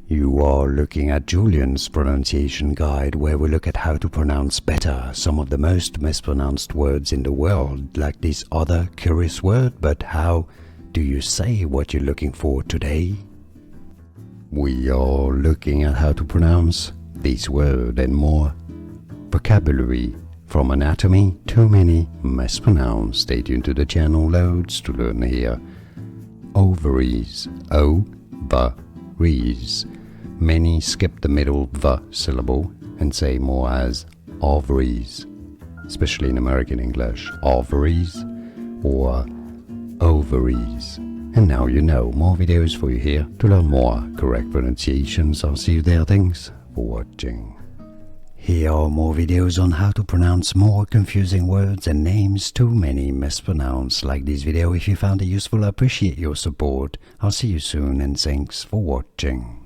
You are looking at Julian's pronunciation guide, where we look at how to pronounce better some of the most mispronounced words in the world, like this other curious word. But how do you say what you're looking for today? We are looking at how to pronounce this word and more vocabulary, from anatomy to many mispronounced. Stay tuned to the channel, loads to learn here. Ovaries, O-V-A-R-I-E-S. Many skip the middle V syllable and say more as ovaries, especially in American English, ovaries or ovaries. And now you know, more videos for you here to learn more correct pronunciations. I'll see you there. Thanks for watching. Here are more videos on how to pronounce more confusing words and names too many mispronounced. Like this video if you found it useful. I appreciate your support. I'll see you soon and thanks for watching.